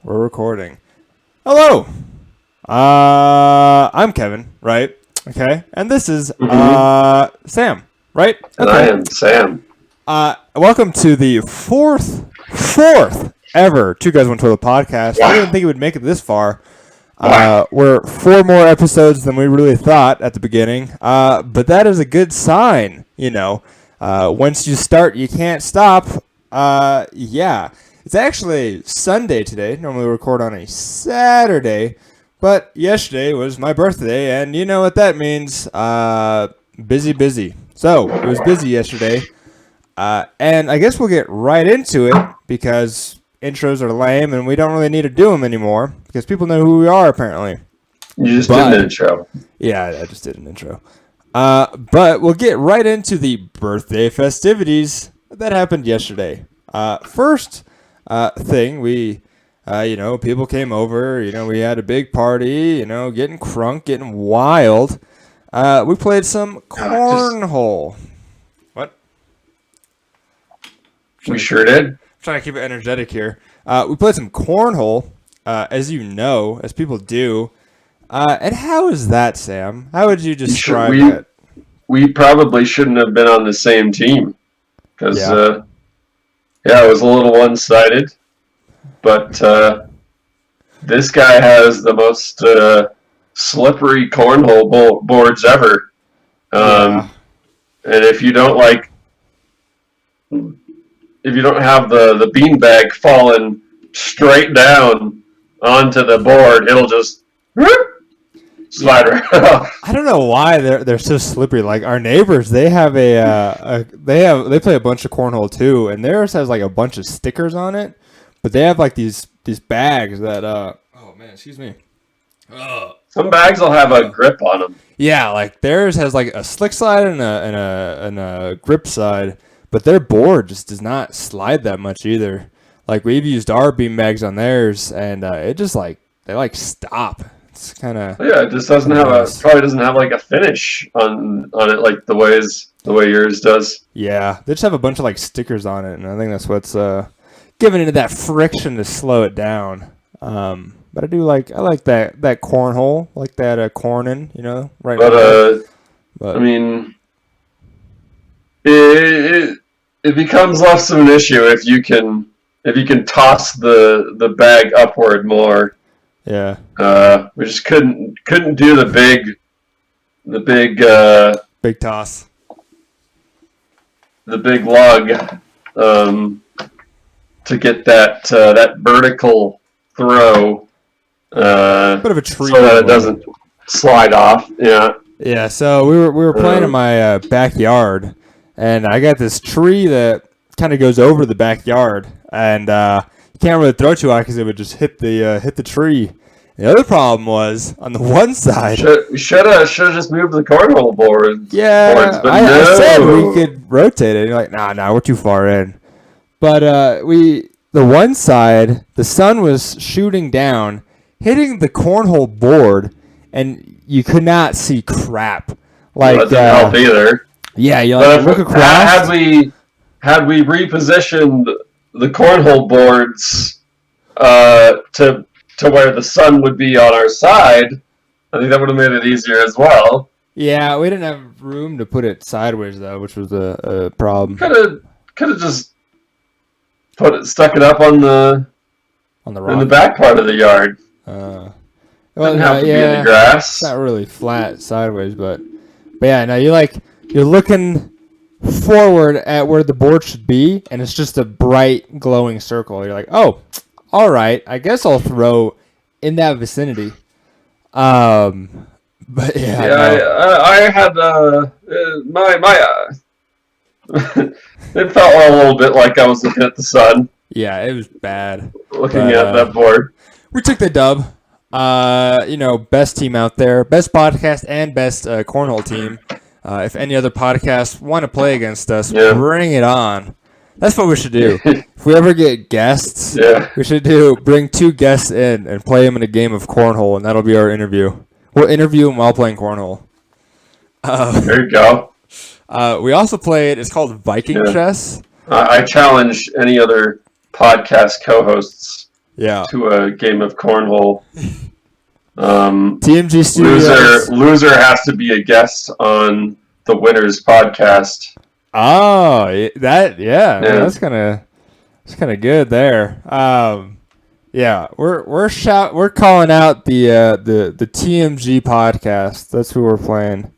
We're recording. Hello. I'm Kevin, right? Okay. And this is Sam, right? Okay. And I am Sam. Welcome to the fourth ever Two Guys One Toilet podcast. Wow. I didn't think it would make it this far. We're 4 more episodes than we really thought at the beginning. But that is a good sign, you know. Once you start, you can't stop. Yeah. It's actually Sunday today. Normally we record on a Saturday. But yesterday was my birthday, and you know what that means. Busy. So, it was busy yesterday. And I guess we'll get right into it, because intros are lame, and we don't really need to do them anymore, because people know who we are, apparently. You just did an intro. Yeah, I just did an intro. But we'll get right into the birthday festivities that happened yesterday. First thing, we... people came over, we had a big party, getting crunk, getting wild. We played some cornhole. What? We sure did. I'm trying to keep it energetic here. We played some cornhole, as people do. And how is that, Sam? How would you describe that? We probably shouldn't have been on the same team. Because, it was a little one-sided. But this guy has the most slippery cornhole boards ever. And if you don't have the beanbag falling straight down onto the board, it'll just slide right off. I don't know why they're so slippery. Like our neighbors, they have they play a bunch of cornhole too, and theirs has like a bunch of stickers on it. But they have like these bags that oh man, excuse me. Some bags will have a grip on them. Yeah, like theirs has like a slick side and a grip side, but their board just does not slide that much either. Like we've used our bean bags on theirs, and it just they stop. It's kind of it just doesn't probably doesn't have like a finish on it like the way yours does. Yeah, they just have a bunch of like stickers on it, and I think that's what's giving it that friction to slow it down. But I like that cornhole, like that corning, right now. But I mean, it becomes less of an issue if you can toss the bag upward more. Yeah. We just couldn't do the big toss. The big lug. To get that vertical throw, bit of a tree, so that it doesn't slide off. Yeah. Yeah. So we were playing in my backyard, and I got this tree that kind of goes over the backyard, and you can't really throw too high because it would just hit the tree. The other problem was on the one side. We should have just moved the cornhole board. Yeah, I said we could rotate it. And you're like, nah, we're too far in. But the one side, the sun was shooting down, hitting the cornhole board, and you could not see crap. Like that didn't help either. Yeah, you look across. Had we repositioned the cornhole boards to where the sun would be on our side, I think that would have made it easier as well. Yeah, we didn't have room to put it sideways though, which was a problem. Could have just stuck it up on the rock in the back part of the yard. Doesn't have to be in the grass. It's not really flat sideways, but yeah, no, you're looking forward at where the board should be, and it's just a bright glowing circle. You're like, oh, all right, I guess I'll throw in that vicinity. But yeah, no. I had it felt a little bit like I was looking at the sun. Yeah, it was bad. Looking at that board. We took the dub. Best team out there. Best podcast and best cornhole team. If any other podcasts want to play against us, bring it on. That's what we should do. If we ever get guests, we should bring 2 guests in and play them in a game of cornhole, and that'll be our interview. We'll interview them while playing cornhole. There you go. We also played, it's called Viking Chess. I challenge any other podcast co-hosts Yeah. to a game of cornhole. TMG Studios. Loser has to be a guest on the Winners podcast. Oh, that Yeah. that's kind of good there. Yeah, we're calling out the TMG podcast. That's who we're playing.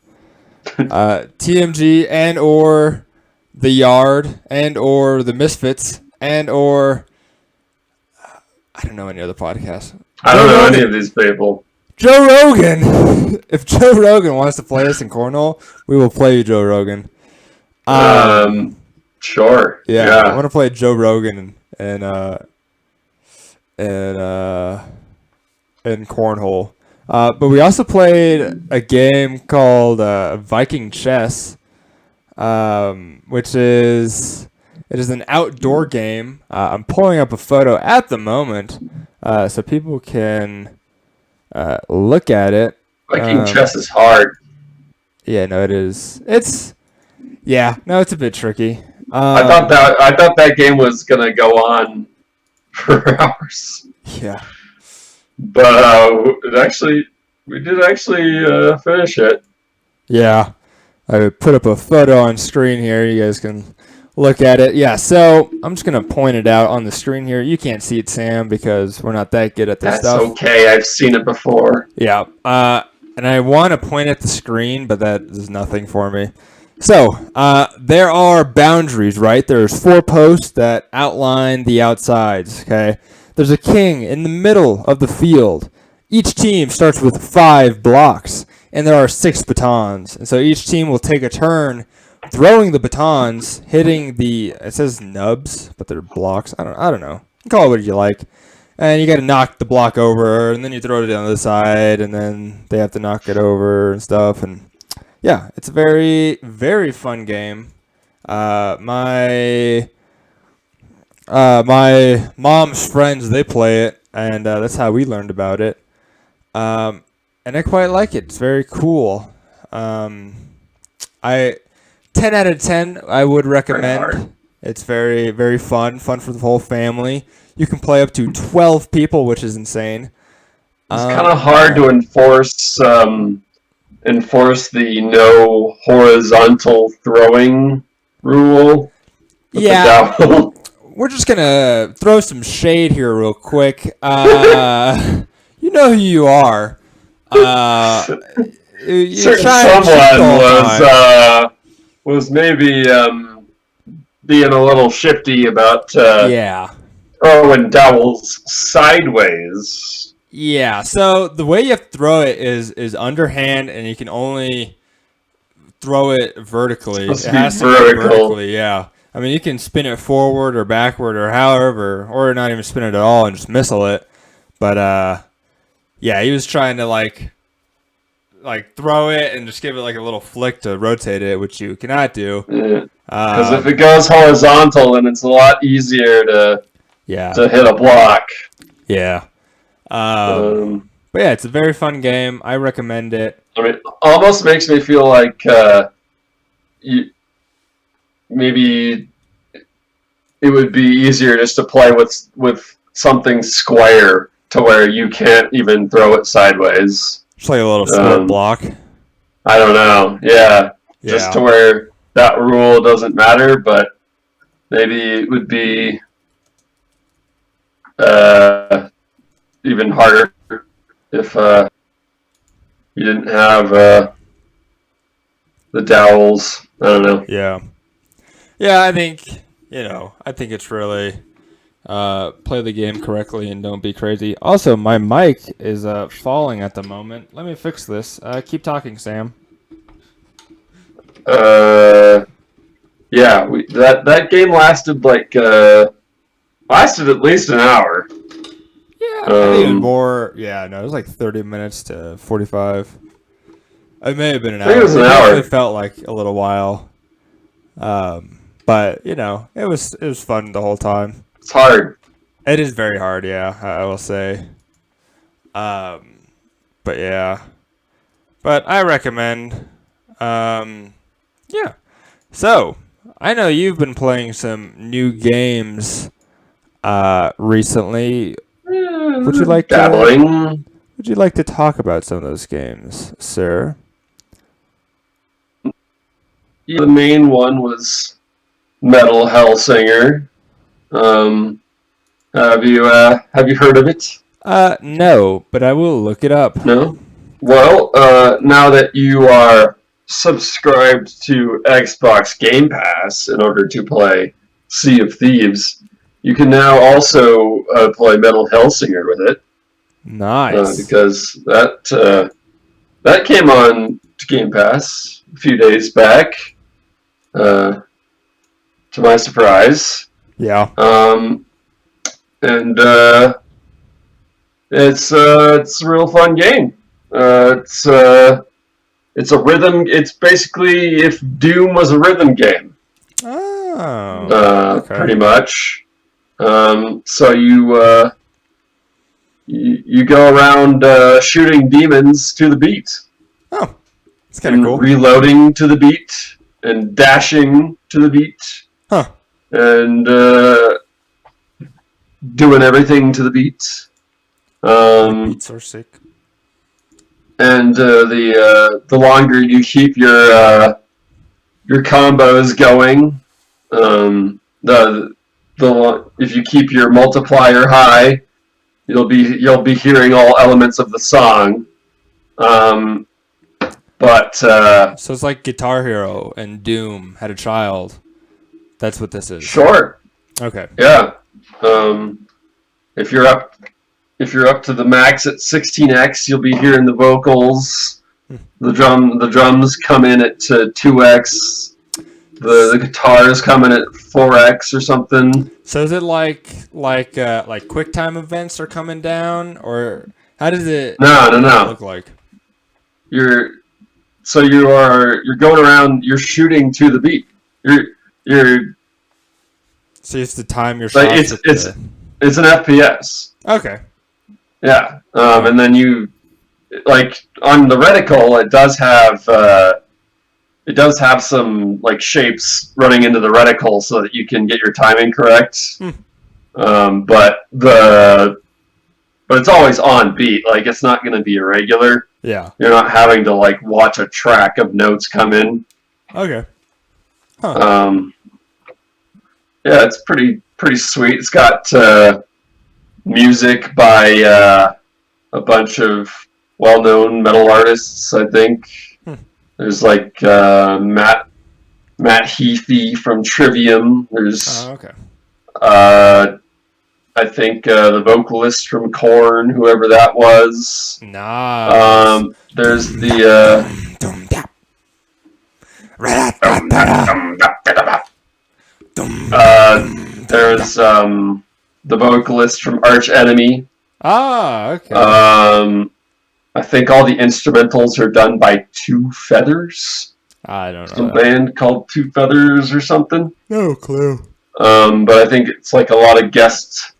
TMG and or the Yard and or the Misfits and or I don't know any other podcasts. I don't know any of these people. Joe Rogan. If Joe Rogan wants to play us in cornhole, we will play you, Joe Rogan. Sure. Yeah. I want to play Joe Rogan and cornhole. But we also played a game called Viking Chess, which is an outdoor game. I'm pulling up a photo at the moment, so people can look at it. Viking chess is hard. Yeah, no, it is. It's a bit tricky. I thought that game was gonna go on for hours. Yeah. But we did actually finish it. Yeah. I put up a photo on screen here. You guys can look at it. Yeah, so I'm just going to point it out on the screen here. You can't see it, Sam, because we're not that good at this stuff. That's okay. I've seen it before. Yeah. And I want to point at the screen, but that is nothing for me. So, there are boundaries, right? There's 4 posts that outline the outsides, okay? There's a king in the middle of the field. Each team starts with 5 blocks, and there are 6 batons. And so each team will take a turn throwing the batons, hitting it says nubs, but they're blocks. I don't know. You can call it what you like. And you got to knock the block over, and then you throw it on the other side, and then they have to knock it over and stuff. And yeah, it's a very, very fun game. My mom's friends, they play it, and that's how we learned about it. And I quite like it. It's very cool. 10 out of 10, I would recommend. It's very, very fun for the whole family. You can play up to 12 people, which is insane. It's kind of hard to enforce the no horizontal throwing rule. Yeah. We're just going to throw some shade here real quick. You know who you are. Someone was maybe being a little shifty about throwing dowels sideways. Yeah, so the way you have to throw it is underhand, and you can only throw it vertically. It has to be vertically, yeah. I mean, you can spin it forward or backward or however, or not even spin it at all and just missile it. But yeah, he was trying to like throw it and just give it like a little flick to rotate it, which you cannot do. Because if it goes horizontal, then it's a lot easier to hit a block. Yeah. But yeah, it's a very fun game. I recommend it. I mean, almost makes me feel like maybe it would be easier just to play with something square to where you can't even throw it sideways. Just like a little split block. I don't know. Yeah. Just to where that rule doesn't matter, but maybe it would be even harder if you didn't have the dowels. I don't know. Yeah. Yeah, I think it's really play the game correctly and don't be crazy. Also, my mic is falling at the moment. Let me fix this. Keep talking, Sam. Yeah, that game lasted lasted at least an hour. Yeah, even more. Yeah, no, it was like 30 minutes to 45. It may have been an hour. I think it was an hour. It felt like a little while. But it was fun the whole time. It's hard. It is very hard, yeah, I will say. But yeah. But I recommend. Yeah. So, I know you've been playing some new games recently. Would you like dabbling? Would you like to talk about some of those games, sir? Yeah, the main one was Metal Hellsinger. Have you heard of it? No, but I will look it up. No. Well, now that you are subscribed to Xbox Game Pass in order to play Sea of Thieves, you can now also play Metal Hellsinger with it. Nice. Because that came on to Game Pass a few days back. To my surprise. Yeah. And it's a real fun game. It's a rhythm. It's basically if Doom was a rhythm game. Oh. Okay. Pretty much. So you go around shooting demons to the beat. Oh, it's kind of cool. Reloading to the beat and dashing to the beat. Huh. And doing everything to the beat. Beats are sick. And the longer you keep your combos going, if you keep your multiplier high, you'll be hearing all elements of the song. So it's like Guitar Hero and Doom had a child. That's what this is. Sure. Okay. Yeah. If you're up to the max at 16x, you'll be hearing the vocals. The drums come in at 2x. The guitars come in at 4x or something. So is it like QuickTime events are coming down, or how does it? No. Look like you're going around. You're shooting to the beat. So you have to time your shots. It's an FPS. Okay. Yeah. And then you on the reticle, it does have some shapes running into the reticle so that you can get your timing correct. But it's always on beat. It's not going to be irregular. Yeah. You're not having to watch a track of notes come in. Okay. Huh. Yeah, it's pretty sweet. It's got music by a bunch of well-known metal artists, I think. There's Matt Heafy from Trivium. There's okay. I think the vocalist from Korn, whoever that was. Nice. There's the there's the vocalist from Arch Enemy. Okay. I think all the instrumentals are done by Two Feathers. I don't know. Some band called Two Feathers or something. No clue. But I think it's a lot of guest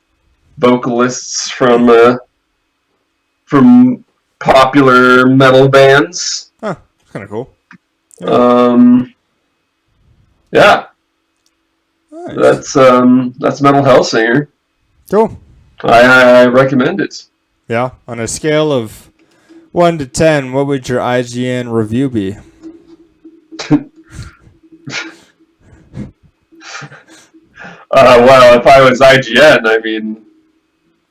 vocalists from popular metal bands. Huh. It's kind of cool. Yeah. Nice. That's Metal Hellsinger. Cool. I recommend it. Yeah. On a scale of 1 to 10, what would your IGN review be? Well, if I was IGN, I mean,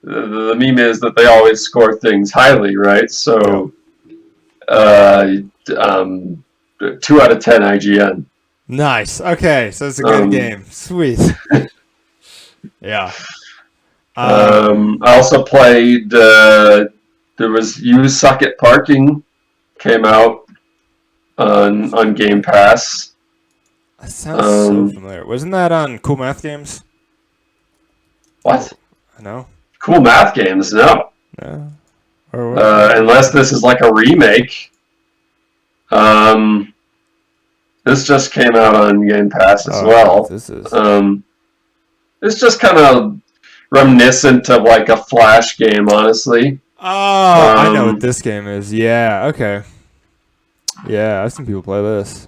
the meme is that they always score things highly, right? So, 2 out of 10 IGN. Nice. Okay, so it's a good game. Sweet. Yeah. I also played. There was You Suck at Parking, came out on Game Pass. That sounds so familiar. Wasn't that on Cool Math Games? What? No. Cool Math Games? No. No. Unless this is a remake. This just came out on Game Pass as well. This is. It's just kind of reminiscent of a Flash game, honestly. Oh, I know what this game is. Yeah. Okay. Yeah, I've seen people play this.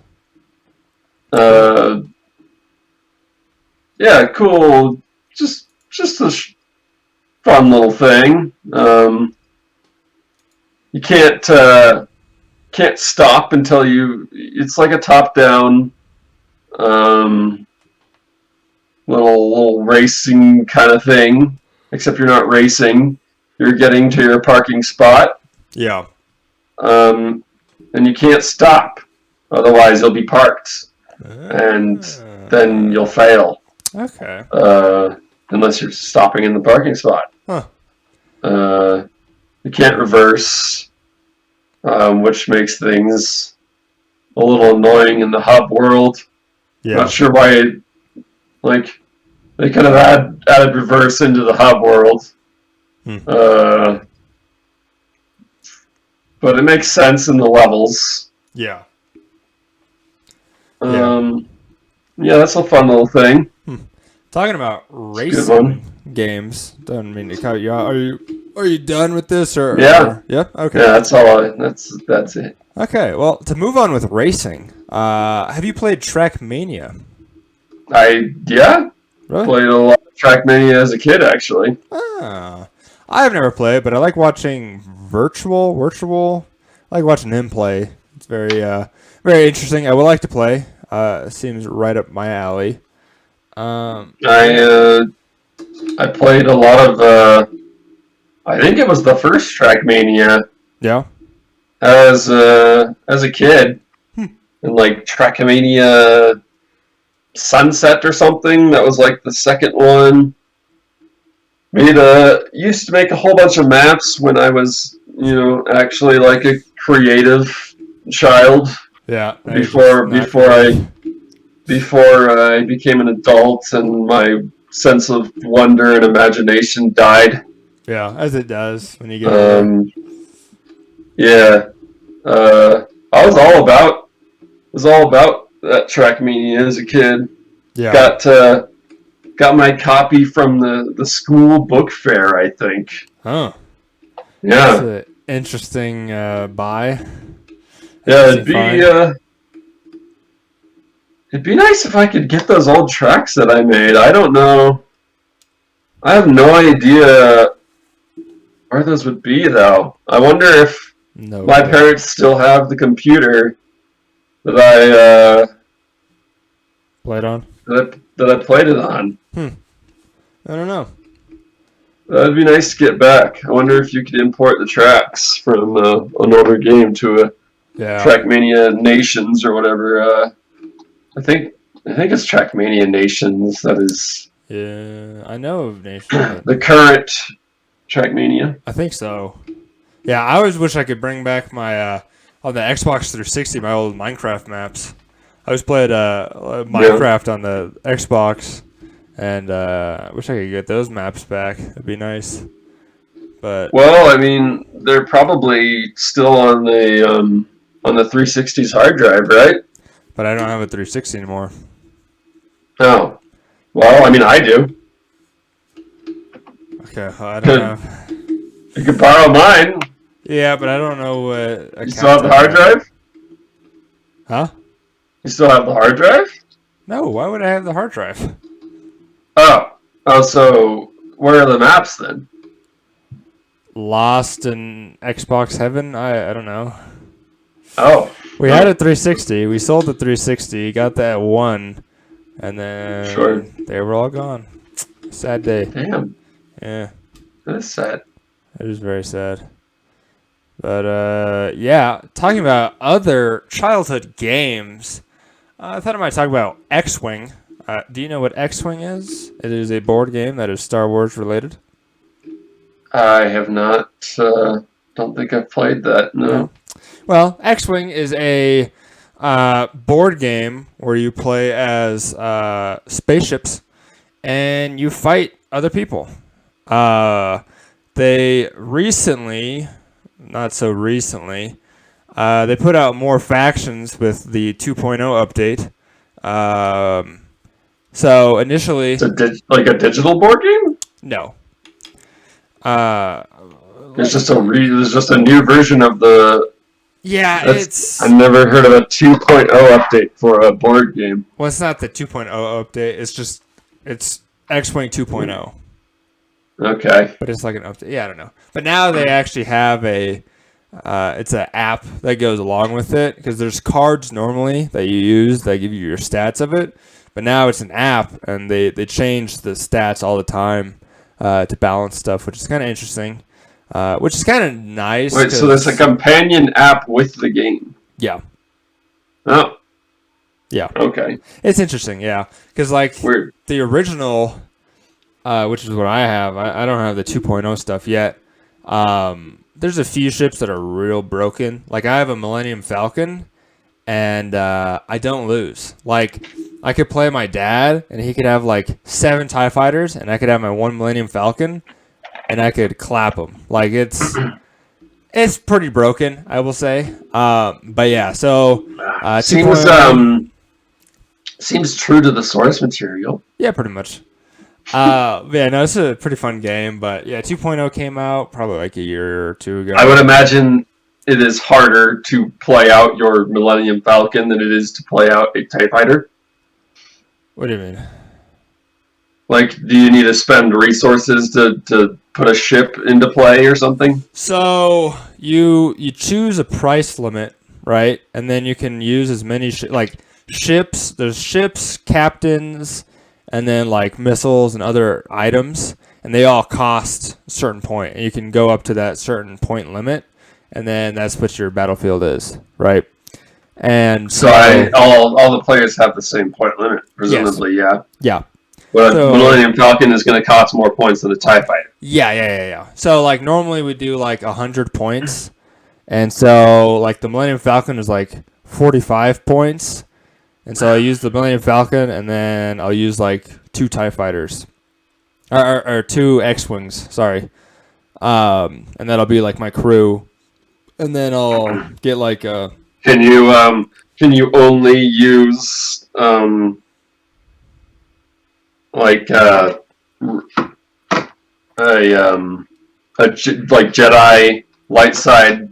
Yeah, cool. Just a fun little thing. You can't stop until you. It's like a top-down little racing kind of thing, except you're not racing. You're getting to your parking spot. Yeah. And you can't stop, otherwise you'll be parked, and then you'll fail. Okay. Unless you're stopping in the parking spot. Huh. You can't reverse, which makes things a little annoying in the hub world. Yeah. Not sure why, like, they could have added reverse into the hub world. But it makes sense in the levels. Yeah. Yeah, that's a fun little thing. Talking about racing games, doesn't mean to cut you out. Are you done with this or? Yeah. Yeah. Okay. Yeah, that's all. That's it. Okay. Well, to move on with racing, have you played Trackmania? Yeah. Really? Played a lot of Trackmania as a kid, actually. I've never played, but I like watching Virtual. I like watching him play. It's very interesting. I would like to play. Seems right up my alley. I played a lot of. I think it was the first Trackmania. Yeah. As a kid, and like Trackmania Sunset or something. That was like the second one. Used to make a whole bunch of maps when I was, actually like a creative child. Yeah. Before I became an adult and my sense of wonder and imagination died. Yeah, as it does when you get older. Yeah. I was all about that Trackmania as a kid. Yeah. Got my copy from the school book fair, I think. Huh. Yeah. That's an interesting buy. Yeah, it'd be nice if I could get those old tracks that I made. I don't know. I have no idea where those would be, though. I wonder if my parents still have the computer that I played on. That I played it on. I don't know. That'd be nice to get back. I wonder if you could import the tracks from an older game to a Trackmania Nations or whatever. I think it's Trackmania Nations that is. Yeah, I know of Nations. The current Trackmania. I think so. Yeah, I always wish I could bring back my on the Xbox 360 my old Minecraft maps. I always played Minecraft on the Xbox, and I wish I could get those maps back. It'd be nice. But well, I mean, they're probably still on the 360's hard drive, right? But I don't have a 360 anymore. Oh, well, I mean, I do. Okay, well, I don't have. You could borrow mine. Yeah, but I don't know what. You still have the hard drive? Huh? You still have the hard drive? No, why would I have the hard drive? Oh, so where are the maps then? Lost in Xbox heaven? I don't know. Oh. We had a 360. We sold the 360. Got that one. And then they were all gone. Sad day. Damn. Yeah. That is sad. It was very sad. But, yeah. Talking about other childhood games, I thought I might talk about X-Wing. Do you know what X-Wing is? It is a board game that is Star Wars related. I have not. Don't think I've played that. No. Well, X-Wing is a board game where you play as spaceships and you fight other people. They recently, not so recently, they put out more factions with the 2.0 update. So initially, it's like a digital board game. No. It's just a new version of the. Yeah, I've never heard of a 2.0 update for a board game. Well, it's not the 2.0 update. It's X-Wing 2.0. Okay. but it's like an update. Yeah, I don't know. But now they actually have it's an app that goes along with it because there's cards normally that you use that give you your stats of it, but now it's an app and they change the stats all the time to balance stuff, which is kind of interesting, which is kind of nice. Wait, so there's a companion app with the game? Yeah. Oh. Yeah. Okay. It's interesting, yeah, because like Weird. the original, which is what I have. I don't have the 2.0 stuff yet. There's a few ships that are real broken. Like I have a Millennium Falcon, and I don't lose. Like I could play my dad, and he could have like 7 TIE fighters, and I could have my 1 Millennium Falcon, and I could clap him. Like it's pretty broken, I will say. But yeah, so seems true to the source material. Yeah, pretty much. Yeah, no, it's a pretty fun game, but yeah, 2.0 came out probably like a year or two ago. I would imagine it is harder to play out your Millennium Falcon than it is to play out a TIE Fighter. What do you mean? Like, do you need to spend resources to put a ship into play or something? So you choose a price limit, right? And then you can use as many ships. There's ships, captains, and then like missiles and other items, and they all cost a certain point, and you can go up to that certain point limit, and then that's what your battlefield is, right? And so all the players have the same point limit, presumably. Yes. Yeah. But Millennium Falcon is going to cost more points than a TIE Fighter. Yeah. So like normally we do like 100 points, and so like the Millennium Falcon is like 45 points. And so I use the Millennium Falcon, and then I'll use like 2 TIE Fighters, or 2 X-Wings. Sorry, and that'll be like my crew, and then I'll get like a. Can you only use like Jedi light side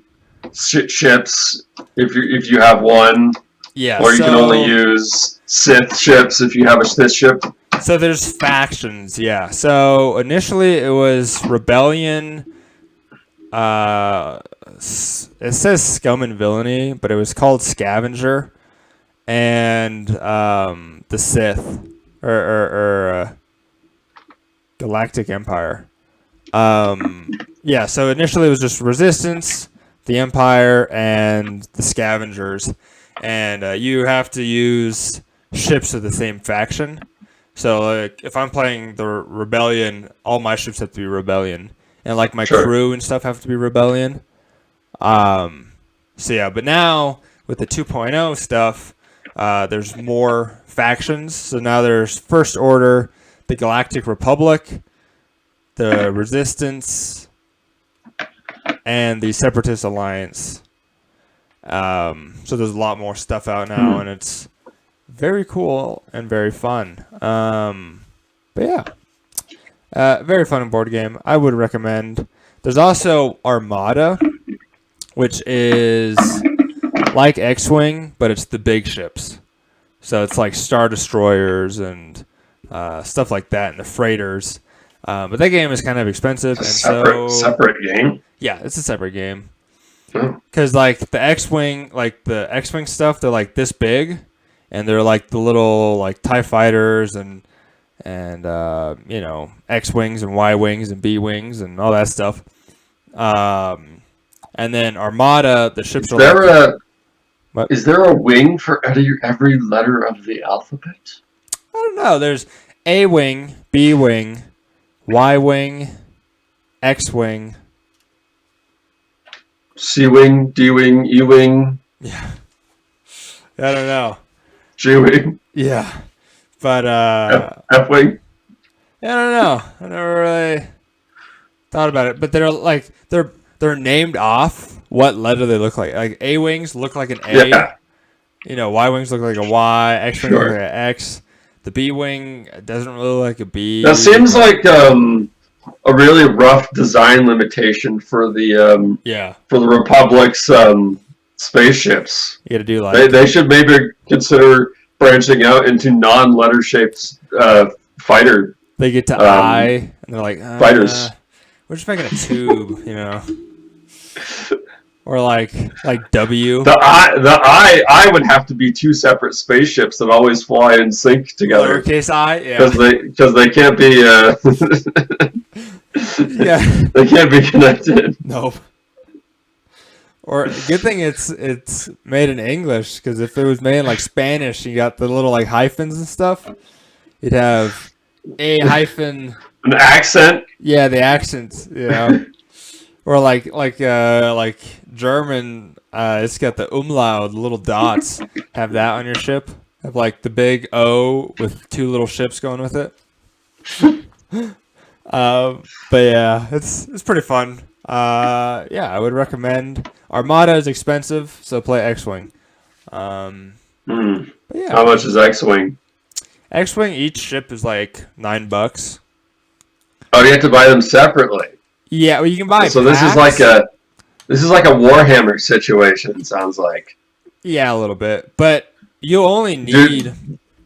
ships if you have one? Yeah, or you can only use Sith ships if you have a Sith ship. So there's factions, yeah. So initially it was Rebellion. It says Scum and Villainy, but it was called Scavenger, and the Sith or Galactic Empire. Yeah. So initially it was just Resistance, the Empire, and the Scavengers. And you have to use ships of the same faction. So like, if I'm playing the Rebellion, all my ships have to be Rebellion. And like my crew and stuff have to be Rebellion. So yeah, but now with the 2.0 stuff, there's more factions. So now there's First Order, the Galactic Republic, the Resistance, and the Separatist Alliance. So there's a lot more stuff out now, and it's very cool and very fun. But yeah, very fun board game. I would recommend. There's also Armada, which is like X-Wing, but it's the big ships. So it's like Star Destroyers and stuff like that, and the freighters. But that game is kind of expensive. Separate game? Yeah, it's a separate game. Because like the X-Wing stuff, they're like this big, and they're like the little like TIE fighters and X-Wings and Y-Wings and B-Wings and all that stuff. And then Armada, the ships Is there a wing for every letter of the alphabet? I don't know. There's A-Wing, B-Wing, Y-Wing, X-Wing, C-Wing, D-Wing, E-Wing. Yeah. I don't know. G-Wing. Yeah. But F-Wing. I don't know. I never really thought about it. But they're named off what letter they look like. Like A-Wings look like an A. Yeah. Y-Wings look like a Y. X-Wing look like an X. The B-Wing doesn't really look like a B. That seems like a really rough design limitation for the Republic's spaceships. You got to do like they should maybe consider branching out into non-letter shaped fighter. They get to I and they're like, Fighters. we're just making a tube, or like W. The I would have to be two separate spaceships that always fly in sync together. Lowercase I, yeah. Because they can't be Yeah. they can't be connected. Nope. Or good thing it's made in English, because if it was made in like Spanish, you got the little like hyphens and stuff. You'd have a hyphen. An accent. Yeah, the accents. Or like German. It's got the umlaut, the little dots. Have that on your ship. Have like the big O with two little ships going with it. But yeah, it's pretty fun. I would recommend. Armada is expensive, so play X-Wing. But yeah. How much is X-Wing? X-Wing, each ship is like $9. Oh, you have to buy them separately. Yeah, well, you can buy. So packs. this is like a Warhammer situation. It sounds like. Yeah, a little bit, but you only need.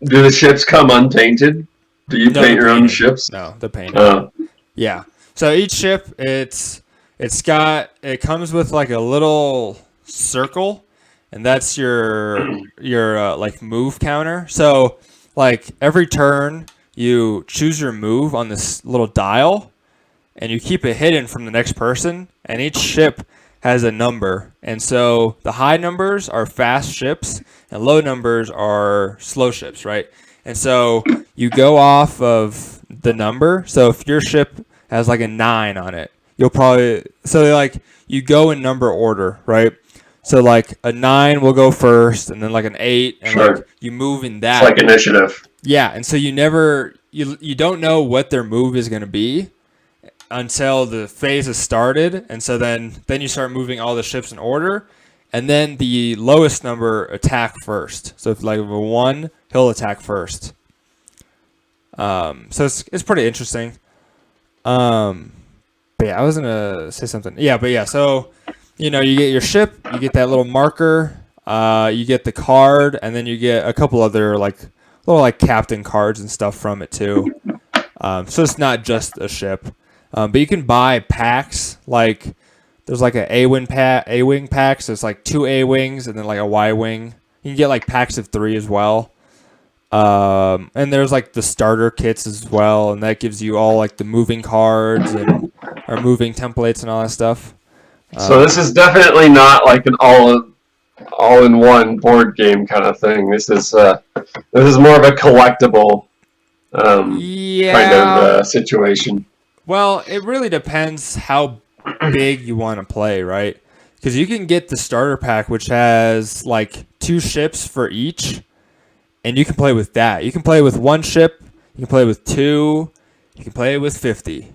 Do the ships come untainted? Do you paint your own ships? No, they're painted. Yeah. So each ship, it comes with like a little circle, and that's your like move counter. So like every turn, you choose your move on this little dial, and you keep it hidden from the next person. And each ship has a number, and so the high numbers are fast ships, and low numbers are slow ships, right? And so you go off of the number. So if your ship has like a 9 on it, you'll probably you go in number order, right? So like a 9 will go first, and then like an 8, and like you move in that. It's like initiative. Yeah, and so you don't know what their move is going to be until the phase has started, and so then you start moving all the ships in order, and then the lowest number attack first. So if like a 1, he'll attack first. So it's pretty interesting. But yeah, I was gonna say something. Yeah, but yeah, so you get your ship, you get that little marker, you get the card, and then you get a couple other like little like captain cards and stuff from it too. So it's not just a ship. But you can buy packs, like there's like a A-wing pack, so it's like 2 A-wings and then like a Y-wing. You can get like packs of 3 as well. And there's like the starter kits as well, and that gives you all like the moving cards or moving templates and all that stuff. So this is definitely not like an all-in-one board game kind of thing. This is more of a collectible kind of situation. Well, it really depends how big you want to play, right? Because you can get the starter pack, which has like 2 ships for each, and you can play with that. You can play with 1 ship, you can play with 2, you can play with 50,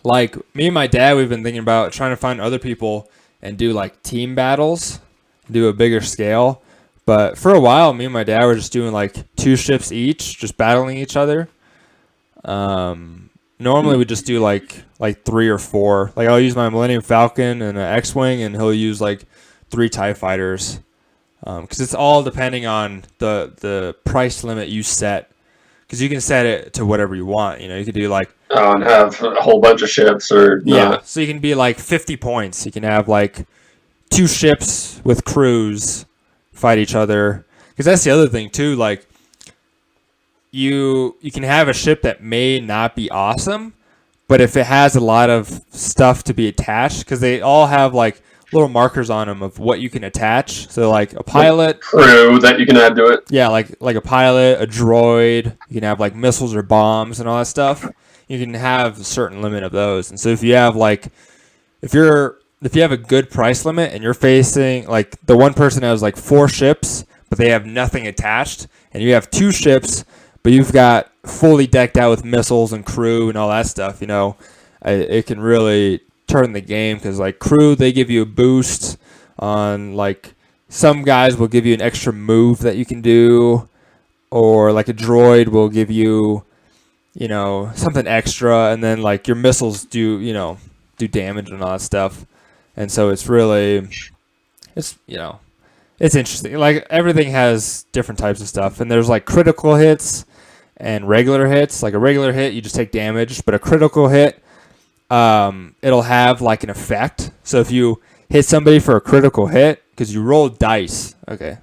Like me and my dad, we've been thinking about trying to find other people and do like team battles, do a bigger scale. But for a while, me and my dad were just doing like 2 ships each, just battling each other. Normally we just do like 3 or 4. Like I'll use my Millennium Falcon and an X-Wing, and he'll use like 3 TIE fighters. Because it's all depending on the price limit you set. Because you can set it to whatever you want. You could do like and have a whole bunch of ships or not. So you can be like 50 points. You can have like 2 ships with crews fight each other. Because that's the other thing too. Like you can have a ship that may not be awesome, but if it has a lot of stuff to be attached, because they all have like little markers on them of what you can attach. So like a pilot, crew that you can add to it. Yeah, like a pilot, a droid. You can have like missiles or bombs and all that stuff. You can have a certain limit of those. And so if you have like, if you have a good price limit and you're facing like the one person has like 4 ships, but they have nothing attached, and you have 2 ships, but you've got fully decked out with missiles and crew and all that stuff, it can really turn the game. Because like crew, they give you a boost on like some guys will give you an extra move that you can do, or like a droid will give you something extra, and then like your missiles do damage and all that stuff. And so it's interesting. Like everything has different types of stuff, and there's like critical hits, and regular hits. Like a regular hit, you just take damage, but a critical hit, it'll have like an effect. So if you hit somebody for a critical hit, because you roll dice, okay,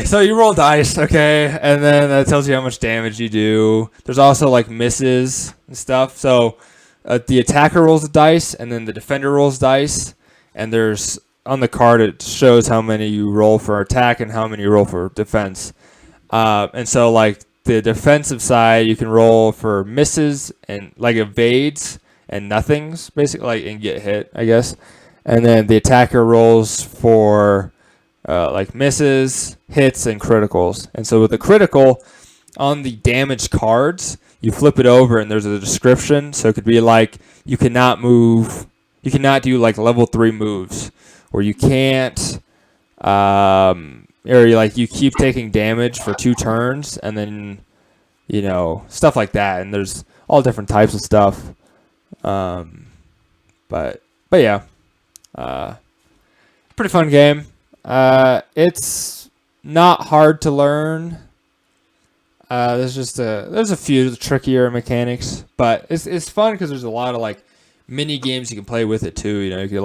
so you roll dice, okay, and then that tells you how much damage you do. There's also like misses and stuff. So the attacker rolls the dice, and then the defender rolls dice, and there's on the card it shows how many you roll for attack and how many you roll for defense. And so like the defensive side, you can roll for misses and like evades and nothings, basically, like, and get hit, I guess. And then the attacker rolls for like misses, hits, and criticals. And so with the critical, on the damage cards, you flip it over and there's a description. So it could be like you cannot do like level 3 moves, or you can't, or you keep taking damage for 2 turns, and then stuff like that. And there's all different types of stuff. But yeah, pretty fun game. It's not hard to learn. There's a few trickier mechanics, but it's fun because there's a lot of like mini games you can play with it too. You can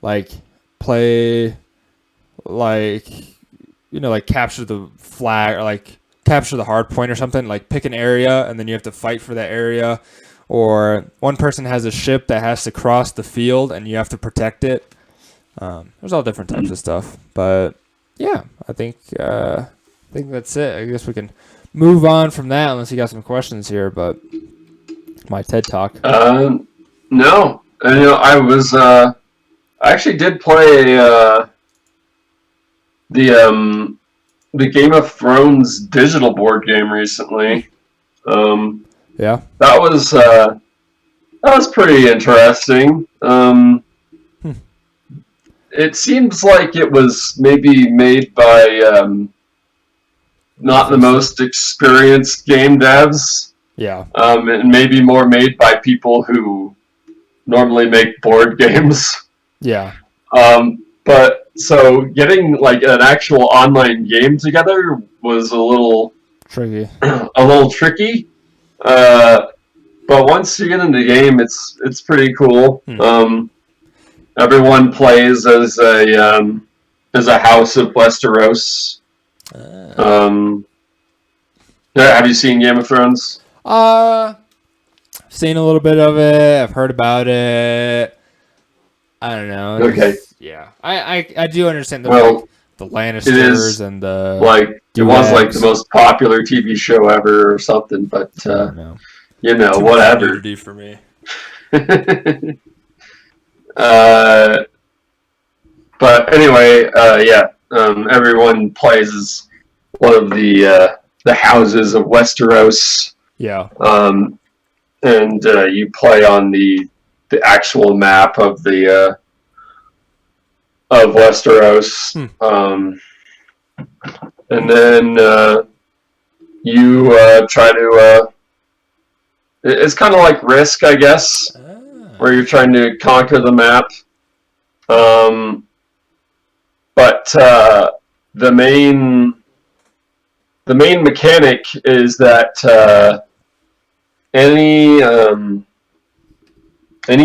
like play like capture the flag, or like capture the hard point or something. Like pick an area and then you have to fight for that area. Or one person has a ship that has to cross the field and you have to protect it. There's all different types of stuff, but yeah, I think that's it. I guess we can move on from that unless you got some questions here. But my TED Talk. No, I actually did play the Game of Thrones digital board game recently. Yeah, that was pretty interesting. It seems like it was maybe made by not the most experienced game devs. Yeah. And maybe more made by people who normally make board games. Yeah. But so getting like an actual online game together was a little tricky. But once you get into the game, it's pretty cool. Everyone plays as a house of Westeros. Have you seen Game of Thrones? I've seen a little bit of it. I've heard about it. I don't know. Okay. Yeah, I do understand the Lannisters and the it was like the most popular TV show ever or something, but whatever. For me. But anyway, everyone plays as one of the houses of Westeros. Yeah. And you play on the actual map of the of Westeros. And then you try to. It's kind of like Risk, I guess, where you're trying to conquer the map. But the main mechanic is that any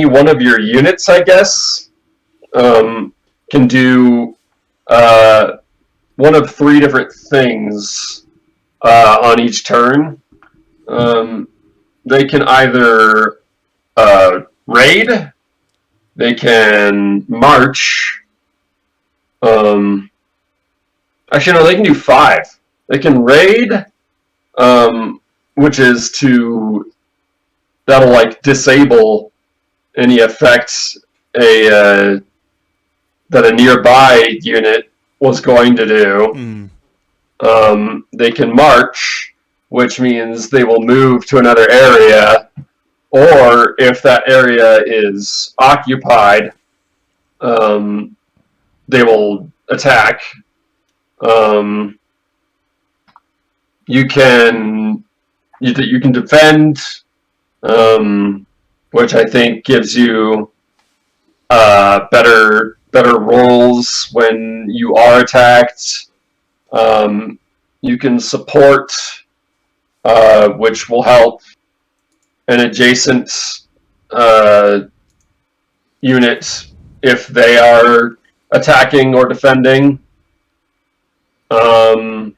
one of your units, I guess, can do one of 3 different things on each turn. They can either raid, they can march. Actually, no, they can do 5. They can raid, which is that'll like disable any effects that a nearby unit was going to do. They can march, which means they will move to another area, or if that area is occupied, they will attack. You can defend, which I think gives you better rolls when you are attacked. You can support, which will help an adjacent unit if they are attacking or defending. And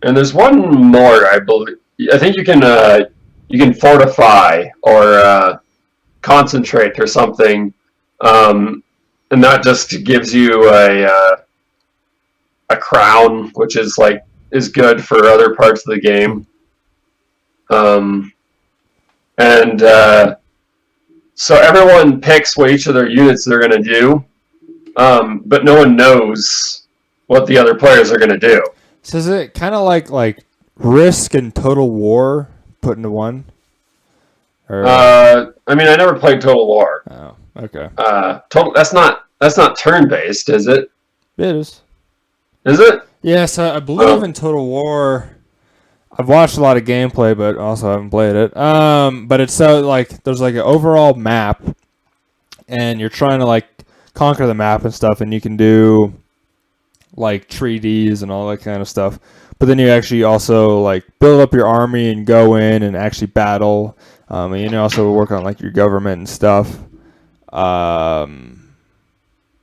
there's one more, I believe. I think you can fortify or concentrate or something, and that just gives you a crown, which is good for other parts of the game. And so everyone picks what each of their units they're going to do, but no one knows what the other players are going to do. So is it kind of like Risk and Total War put into one? Or... I mean, I never played Total War. Oh, okay. That's not turn-based, is it? It is. Is it? Yeah, so I believe in Total War. I've watched a lot of gameplay, but also haven't played it. But it's there's an overall map, and you're trying to conquer the map and stuff, and you can do treaties and all that kind of stuff. But then you actually also build up your army and go in and actually battle. And you also work on your government and stuff. But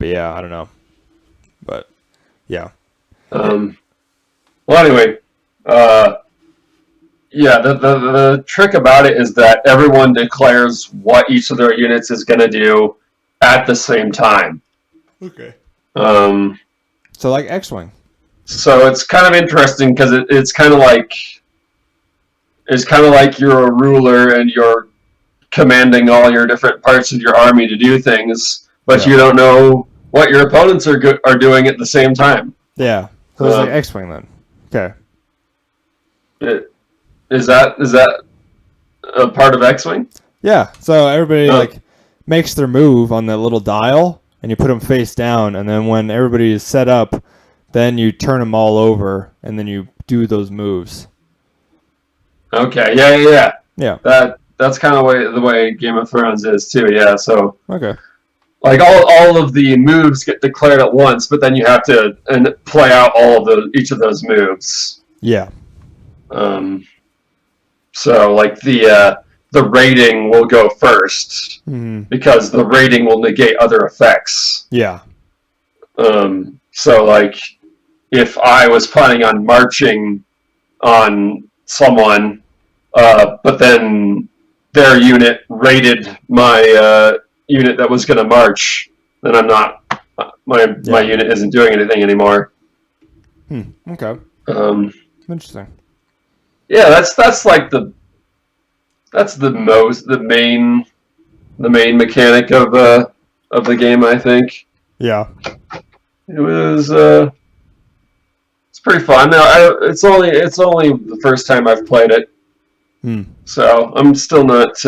yeah, I don't know. But yeah. Well, anyway, yeah. The trick about it is that everyone declares what each of their units is going to do at the same time. Okay. So X-Wing. So it's kind of interesting because it's kind of like you're a ruler and you're commanding all your different parts of your army to do things, but you don't know what your opponents are doing at the same time. Yeah. So it's X-Wing then. Okay. Is that a part of X-Wing? Yeah. So everybody makes their move on that little dial, and you put them face down, and then when everybody is set up, then you turn them all over, and then you do those moves. Okay. Yeah. Yeah. That's kind of the way Game of Thrones is too. Yeah. So. Okay. All of the moves get declared at once, but then you have to play out each of those moves. Yeah. So the rating will go first because the rating will negate other effects. Yeah. So if I was planning on marching on someone, but then their unit raided my unit that was going to march, then I'm not. My unit isn't doing anything anymore. Okay. Interesting. Yeah, that's the main mechanic of the game, I think. Yeah. It was it's pretty fun. Now it's only the first time I've played it. So I'm still not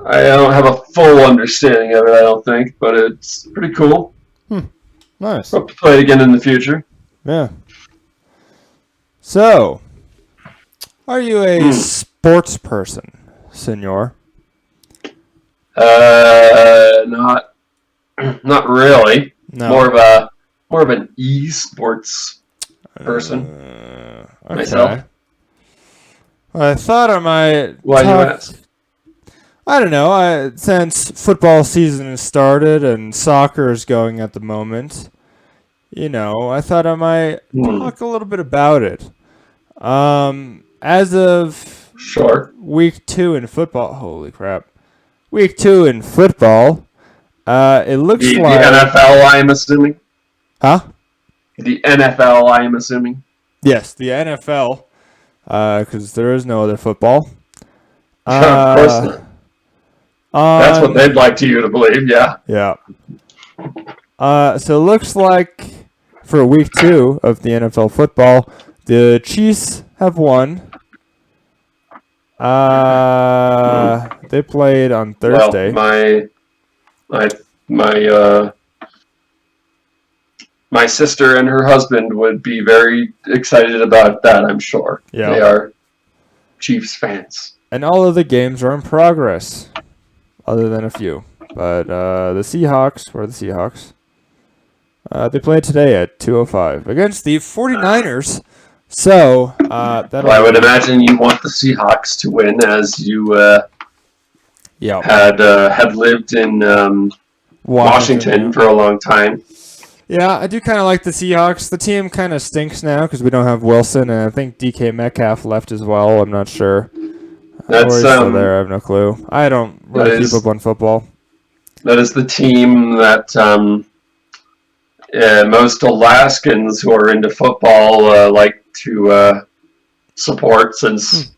I don't have a full understanding of it, I don't think, but it's pretty cool. Nice. Hope to play it again in the future. Yeah. So, are you a sports person, senor? Not really. No. More of an esports person. Okay. Myself. Well, I thought I might. Why you ask? I don't know. Since football season has started and soccer is going at the moment, I thought I might talk a little bit about it. As of week 2 in football, holy crap! Week 2 in football, it looks the like NFL. I'm assuming. Huh? The NFL. I'm assuming. Yes, the NFL, because there is no other football. Of course not. That's what they'd like you to believe, yeah. Yeah. So it looks like for week 2 of the NFL football, the Chiefs have won. They played on Thursday. Well, my sister and her husband would be very excited about that, I'm sure. Yeah. They are Chiefs fans. And all of the games are in progress, other than a few. But the Seahawks, where are the Seahawks? They played today at 2:05 against the 49ers. So that'll. Well, I would imagine you want the Seahawks to win, as you Yeah. had lived in Washington for a long time. Yeah, I do kind of like the Seahawks. The team kind of stinks now because we don't have Wilson, and I think DK Metcalf left as well. I'm not sure. That's or he's still there. I have no clue. I don't really keep up on football. That is the team that most Alaskans who are into football like to support, since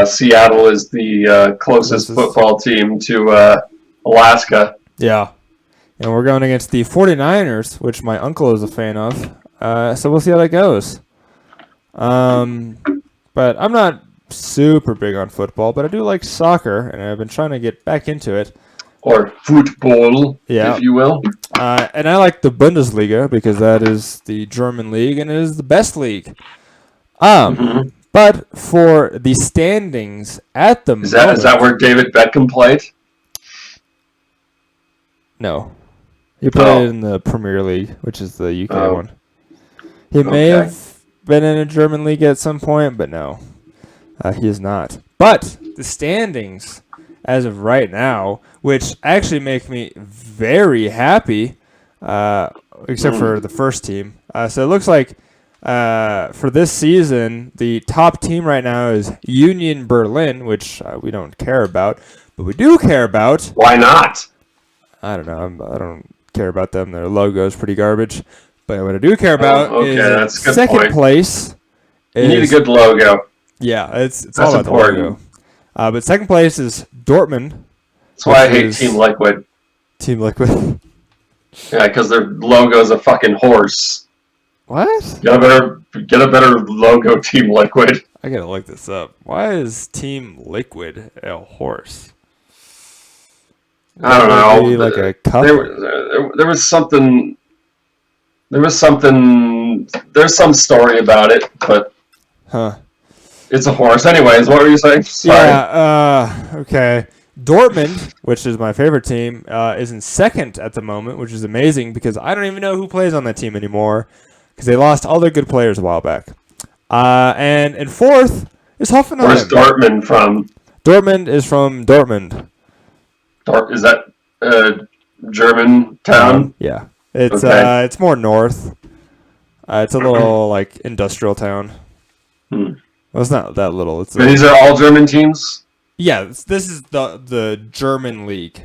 Seattle is the closest football team to Alaska. Yeah. And we're going against the 49ers, which my uncle is a fan of. So we'll see how that goes. But I'm not super big on football, but I do like soccer, and I've been trying to get back into it. Or football, if you will. And I like the Bundesliga because that is the German league, and it is the best league. But for the standings at the moment... Is that where David Beckham played? No. He played in the Premier League, which is the UK one. He may have been in a German league at some point, but no. He is not. But the standings, as of right now, which actually make me very happy, except for the first team. So it looks like for this season, the top team right now is Union Berlin, which we don't care about, but we do care about. Why not? I don't know. I don't care about them. Their logo is pretty garbage. But what I do care about is second place. You need a good logo. Yeah, it's all about important. The logo. But second place is Dortmund. That's why I hate Team Liquid. Team Liquid? Yeah, because their logo is a fucking horse. What? Get a better logo, Team Liquid. I gotta look this up. Why is Team Liquid a horse? I don't know. Like a cup? There was something. There's some story about it, but it's a horse. Anyways, what were you saying? Sorry. Yeah. Okay. Dortmund, which is my favorite team, is in second at the moment, which is amazing because I don't even know who plays on that team anymore because they lost all their good players a while back. And in fourth is Hoffenheim. Where's Dortmund from? Dortmund is from Dortmund. Is that a German town? Yeah. It's more north. It's a little like industrial town. Well, it's not that little. These are all German teams? Yeah, this is the German league.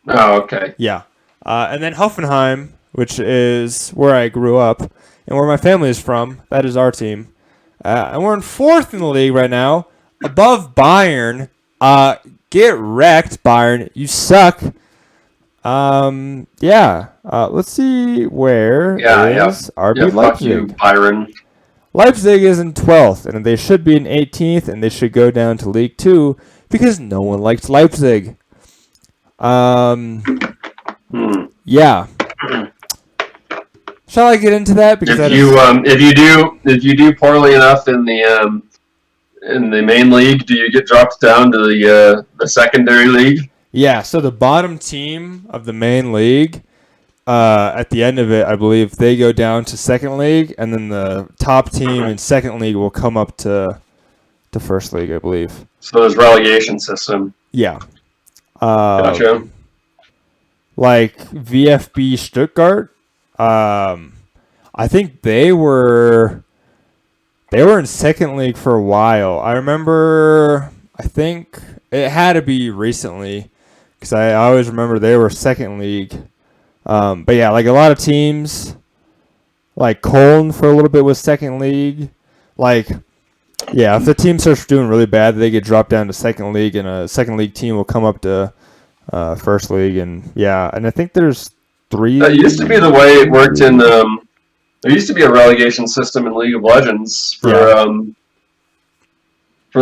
Oh, okay. Yeah. And then Hoffenheim, which is where I grew up and where my family is from. That is our team. And we're in fourth in the league right now, above Bayern. Get wrecked, Bayern. You suck. Let's see where is RB Leipzig. Fuck you, Byron. Leipzig is in 12th, and they should be in 18th, and they should go down to League 2 because no one likes Leipzig. Yeah. Shall I get into that? Because if you do poorly enough in the main league, do you get dropped down to the secondary league? Yeah, so the bottom team of the main league, at the end of it, I believe they go down to second league, and then the top team in second league will come up to first league, I believe. So there's relegation system. Yeah. Gotcha. Like VfB Stuttgart, I think they were in second league for a while. I remember, I think it had to be recently. Because I always remember they were second league. But yeah, like a lot of teams, like Cologne for a little bit was second league. Like, yeah, if the team starts doing really bad, they get dropped down to second league, and a second league team will come up to first league. And yeah, and I think there's 3. That used to be the way it worked in. There used to be a relegation system in League of Legends for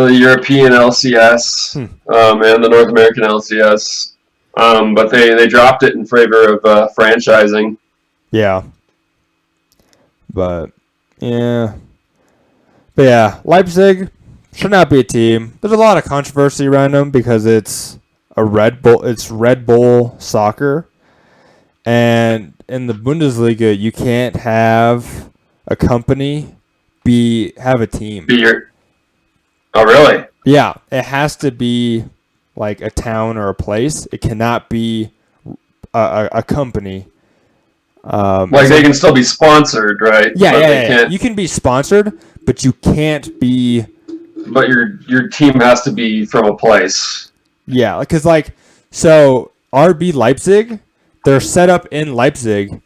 the European LCS and the North American LCS. But they dropped it in favor of franchising. Yeah. But yeah, Leipzig should not be a team. There's a lot of controversy around them because it's Red Bull soccer, and in the Bundesliga you can't have a company have a team. Oh, really? Yeah, it has to be like a town or a place. It cannot be a company. They can still be sponsored, right? Yeah, but yeah, they yeah. can't. You can be sponsored, but you can't be. But your team has to be from a place. Yeah, because so RB Leipzig, they're set up in Leipzig,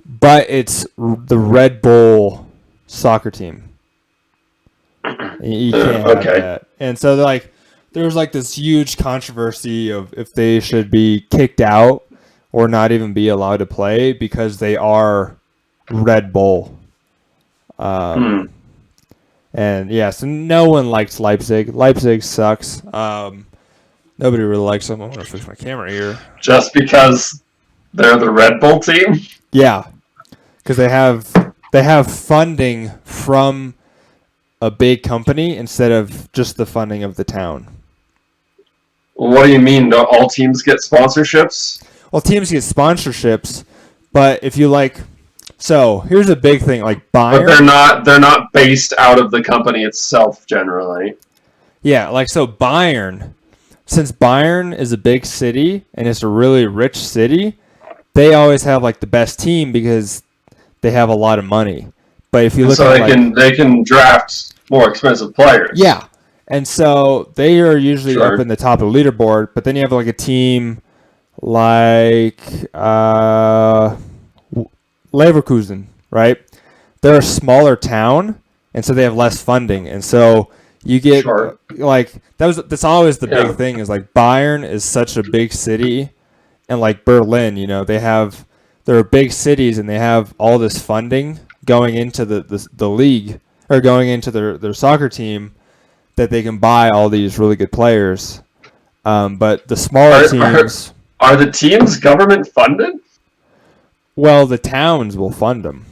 but it's the Red Bull soccer team. You can't have that. And so there was this huge controversy of if they should be kicked out or not even be allowed to play because they are Red Bull. And yeah, so no one likes Leipzig. Leipzig sucks. Nobody really likes them. I'm gonna fix my camera here. Just because they're the Red Bull team? Yeah, because they have funding from a big company instead of just the funding of the town. What do you mean? Do all teams get sponsorships? Well, teams get sponsorships, but if you so here's a big thing, like Bayern. But they're not based out of the company itself generally. Yeah, so Bayern, since Bayern is a big city and it's a really rich city, they always have the best team because they have a lot of money. But if you look they can draft more expensive players. Yeah. And so they are usually up in the top of the leaderboard, but then you have a team like Leverkusen, right? They're a smaller town, and so they have less funding. And so you get that's always the big thing is Bayern is such a big city, and Berlin, they're big cities and they have all this funding going into the league or going into their soccer team that they can buy all these really good players. But the smaller teams... Are the teams government funded? Well, the towns will fund them.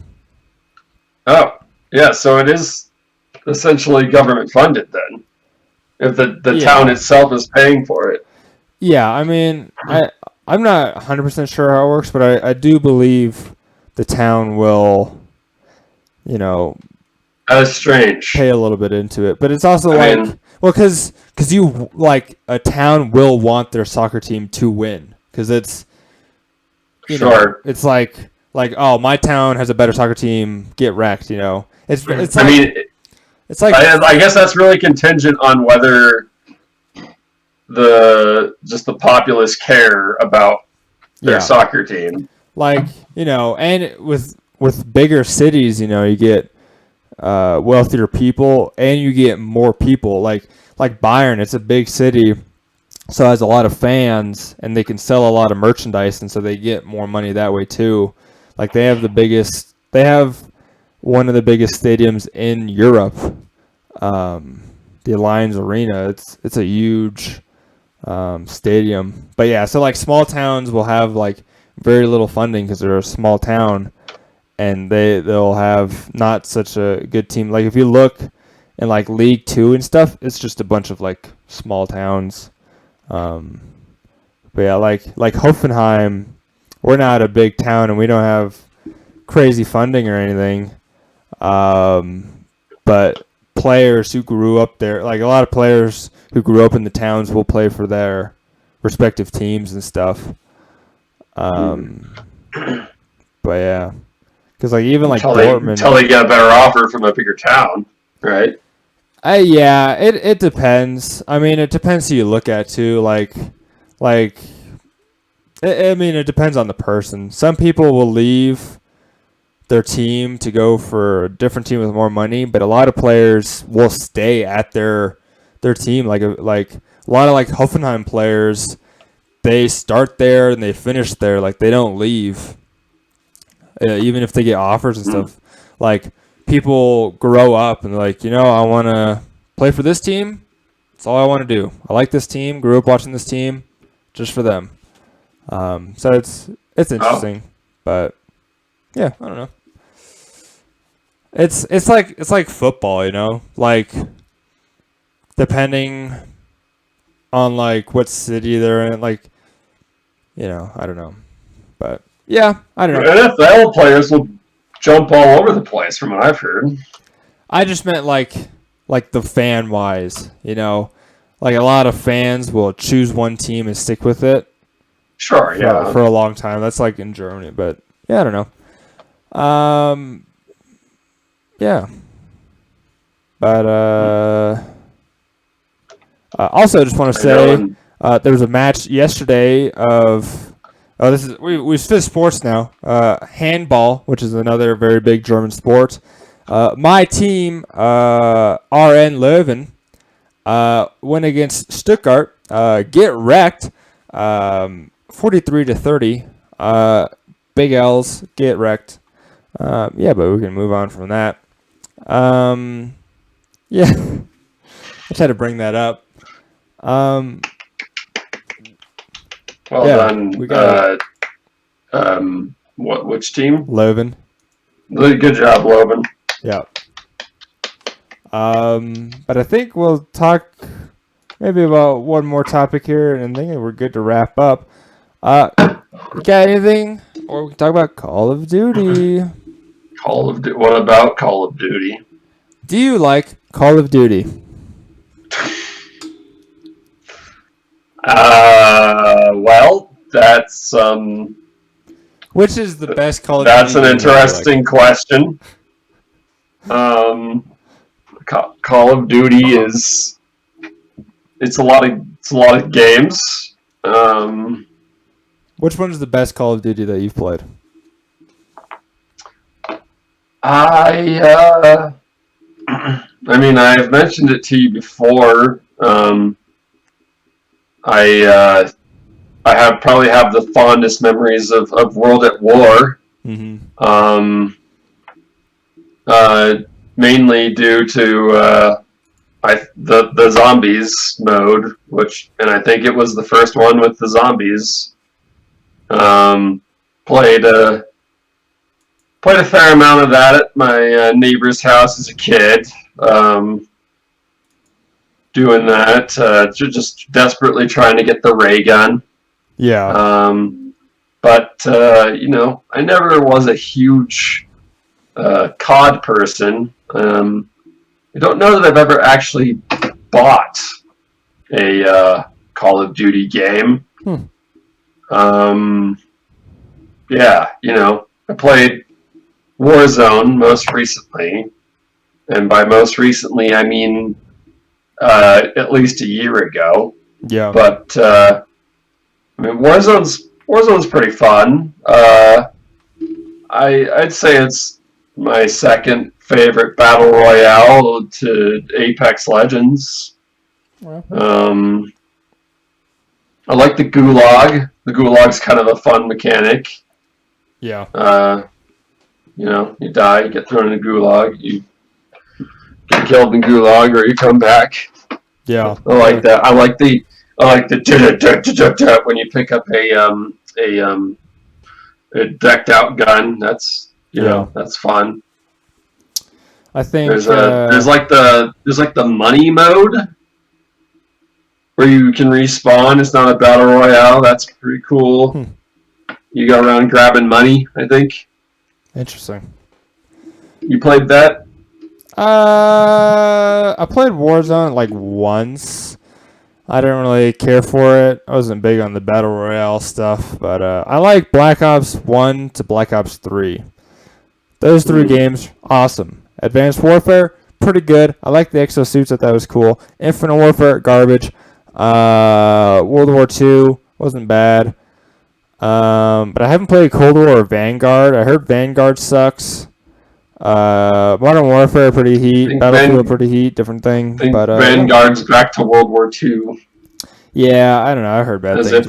Oh, yeah, so it is essentially government funded then. If the town itself is paying for it. Yeah, I mean, I'm not 100% sure how it works, but I do believe the town will, That's strange. pay a little bit into it. But it's also because a town will want their soccer team to win because it's it's oh, my town has a better soccer team, get wrecked, It's I guess that's really contingent on whether the populace care about their soccer team. And with bigger cities, you get wealthier people and you get more people. Like Bayern, it's a big city, so it has a lot of fans and they can sell a lot of merchandise, and so they get more money that way too. They have one of the biggest stadiums in Europe, the Allianz Arena. It's a huge stadium. But yeah, so small towns will have very little funding because they're a small town, and they'll have not such a good team. If you look in League 2 and stuff, it's just a bunch of small towns. But yeah, like Hoffenheim, we're not a big town and we don't have crazy funding or anything. But players who grew up there, a lot of players who grew up in the towns will play for their respective teams and stuff. But yeah, because even Dortmund, until they get a better offer from a bigger town, right? Yeah, it depends. I mean, it depends who you look at too. It depends on the person. Some people will leave their team to go for a different team with more money, but a lot of players will stay at their team. Like a lot of Hoffenheim players, they start there and they finish there. They don't leave, even if they get offers and stuff. People grow up and I want to play for this team. That's all I want to do. I like this team. Grew up watching this team, just for them. So it's interesting, but yeah, I don't know. It's like football, depending on what city they're in, I don't know, but yeah, I don't know. NFL players will jump all over the place, from what I've heard. I just meant like the fan wise, you know, like a lot of fans will choose one team and stick with it. Sure, yeah. For a long time. That's like in Germany, but yeah, I don't know. Yeah. But also just want to say there was a match yesterday of we switched sports now. Handball, which is another very big German sport. My team, RN Leuven, went against Stuttgart. Get wrecked. 43-30. Big L's. Get wrecked. Yeah, but we can move on from that. Yeah. I just had to bring that up. Well yeah, done. We got which team? Leuven. Good job, Logan. Yeah. But I think we'll talk maybe about one more topic here, and I think we're good to wrap up. You got anything? Or we can talk about Call of Duty. What about Call of Duty? Do you like Call of Duty? Well, that's Which is the best Call of Duty? That's an interesting question. Call of Duty is it's a lot of games. Which one is the best Call of Duty that you've played? I mean, I've mentioned it to you before. I probably have the fondest memories of World at War. Mm-hmm. Mainly due to the zombies mode, and I think it was the first one with the zombies. Played a fair amount of that at my neighbor's house as a kid. Doing that, just desperately trying to get the ray gun. Yeah. But I never was a huge COD person. I don't know that I've ever actually bought a Call of Duty game. Yeah, I played Warzone most recently, and by most recently I mean at least a year ago. Yeah. But I mean, Warzone's pretty fun. I'd say it's my second favorite battle royale to Apex Legends. I like the Gulag. The Gulag's kind of a fun mechanic. Yeah. You die, you get thrown in the Gulag, you get killed in Gulag, or you come back. Yeah. I like that. I like the when you pick up a decked out gun. That's that's fun. I think there's like the money mode where you can respawn. It's not a battle royale. That's pretty cool. You go around grabbing money, I think. Interesting. You played that? I played Warzone like once. I didn't really care for it. I wasn't big on the battle royale stuff, but I like Black Ops 1 to Black Ops 3. Those three games, awesome. Advanced Warfare, pretty good. I like the exosuits. I thought that was cool. Infinite Warfare, garbage. World War II wasn't bad. But I haven't played Cold War or Vanguard. I heard Vanguard sucks. Modern Warfare pretty heat. Battlefield pretty heat. Different thing. But Vanguard's back to World War II. Yeah, I don't know. I heard bad things. As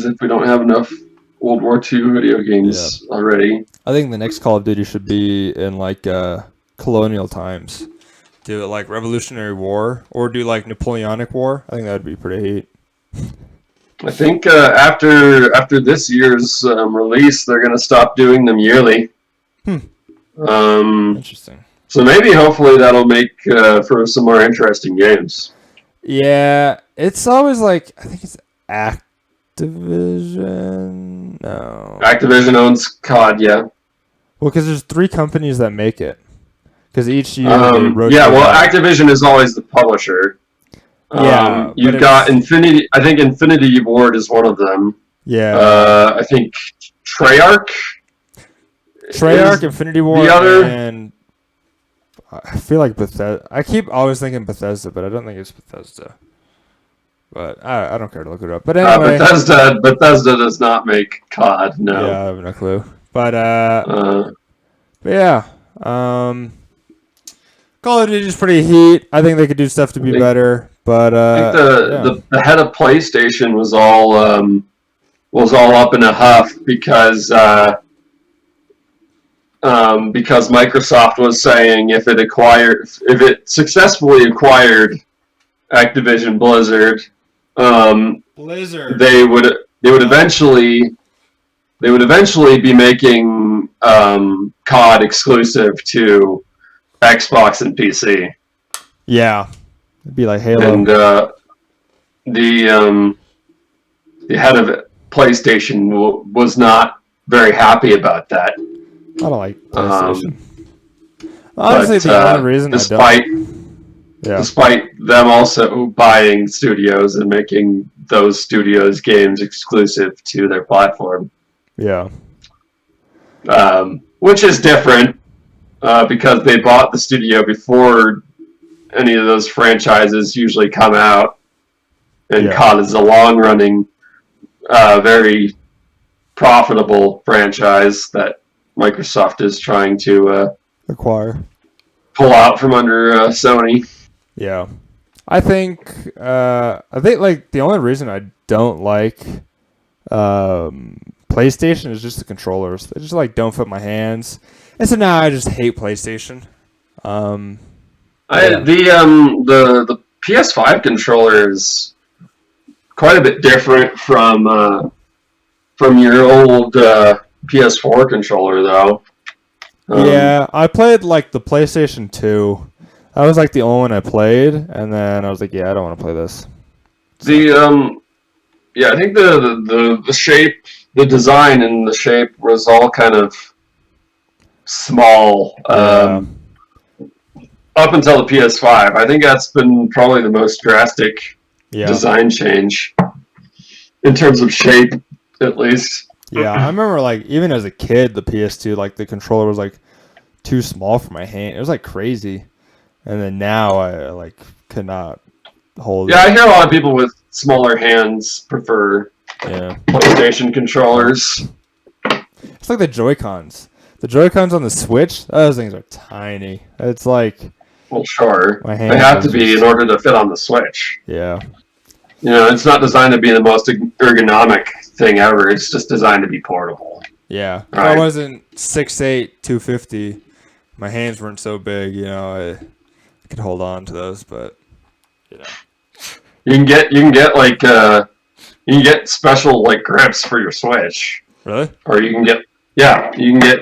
if we don't have enough World War II video games already. I think the next Call of Duty should be in like colonial times. Do it like Revolutionary War or do like Napoleonic War. I think that would be pretty heat. I think after this year's release, they're going to stop doing them yearly. Interesting. So maybe, hopefully, that'll make for some more interesting games. Yeah, it's always like, I think it's Activision. No. Activision owns COD, yeah. Well, because there's 3 companies that make it. Because each year they rotate. Yeah, well, Activision is always the publisher. Yeah, you've got Infinity. I think Infinity Ward is one of them. Yeah. I think Treyarch, Infinity Ward, the other, and I feel like Bethesda. I keep always thinking Bethesda, but I don't think it's Bethesda. But I don't care to look it up. But anyway, Bethesda does not make COD. No. Yeah, I have no clue. But yeah. Call of Duty is pretty heat. I think they could do stuff to be better. But I think the head of PlayStation was all up in a huff because Microsoft was saying if it successfully acquired Activision Blizzard, they would eventually be making COD exclusive to Xbox and PC. Yeah, it'd be like Halo. And the head of PlayStation was not very happy about that. I don't like PlayStation. Honestly, the only reason despite them also buying studios and making those studios games exclusive to their platform. Yeah. Which is different because they bought the studio before any of those franchises usually come out. And COD is a long-running, very profitable franchise that Microsoft is trying to acquire, pull out from under Sony. Yeah, I think like the only reason I don't like PlayStation is just the controllers. They just like don't fit my hands, and so now I just hate PlayStation. The PS5 controller is quite a bit different from your old PS4 controller, though. Yeah, I played like the PlayStation 2. That was like the only one I played, and then I was like, yeah, I don't want to play this. I think the shape, the design and the shape was all kind of small up until the PS5. I think that's been probably the most drastic design change in terms of shape, at least. Yeah, I remember like even as a kid, the PS2, like the controller was like too small for my hand. It was like crazy. And then now I like could not hold it. I hear a lot of people with smaller hands prefer PlayStation controllers. It's like the Joy-Cons. The Joy-Cons on the Switch, those things are tiny. It's like... Well, sure. They have to be in order to fit on the Switch. Yeah. You know, it's not designed to be the most ergonomic thing ever. It's just designed to be portable. Yeah. Right? If I wasn't 6'8", 250, my hands weren't so big, you know, I could hold on to those, but you know. You can get special like grips for your Switch. Really? Or you can get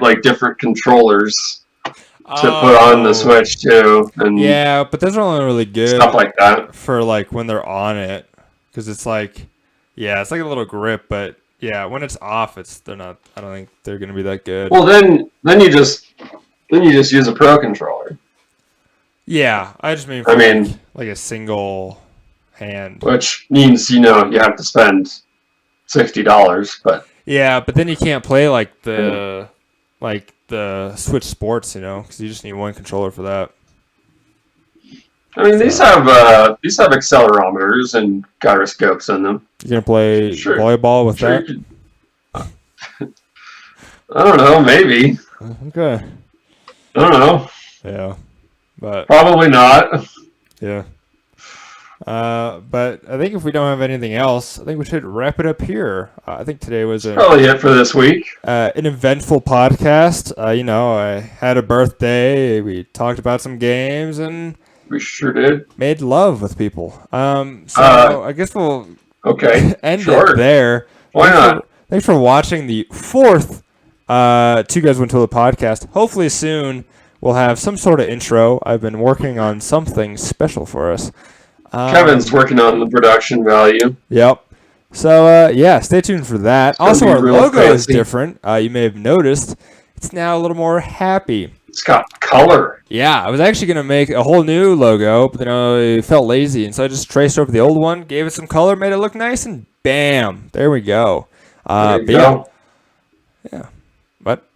like different controllers to put on the Switch too. And but those are only really good stuff like that for like when they're on it, because it's like it's like a little grip, but when it's off, they're not. I don't think they're gonna be that good. Well, then you just use a Pro controller. Yeah, I just mean like a single hand, which means you have to spend $60, but but then you can't play like the Switch Sports, because you just need one controller for that. I mean, these have accelerometers and gyroscopes in them. You gonna play volleyball with that? I don't know, maybe. Okay. I don't know. Yeah, but probably not. Yeah. But I think if we don't have anything else, I think we should wrap it up here. I think today was probably it for this week. An eventful podcast. I had a birthday. We talked about some games, and we sure did. Made love with people. So I guess we'll end it there. Why not? Thanks for watching the fourth Two Guys One Toilet podcast. Hopefully soon we'll have some sort of intro. I've been working on something special for us. Kevin's working on the production value. Yep. So, stay tuned for that. Also, our logo is different. You may have noticed. It's now a little more happy. It's got color. Yeah, I was actually going to make a whole new logo, but then I felt lazy, and so I just traced over the old one, gave it some color, made it look nice, and bam, there we go. There you go. Yeah, but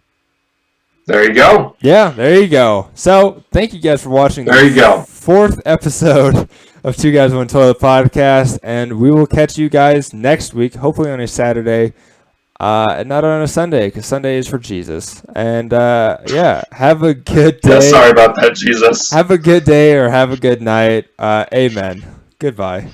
there you go. Yeah, there you go. So, thank you guys for watching the fourth episode of Two Guys One Toilet podcast, and we will catch you guys next week, hopefully on a Saturday, and not on a Sunday, because Sunday is for Jesus. And yeah, have a good day. Yeah, sorry about that, Jesus. Have a good day or have a good night. Amen. Goodbye.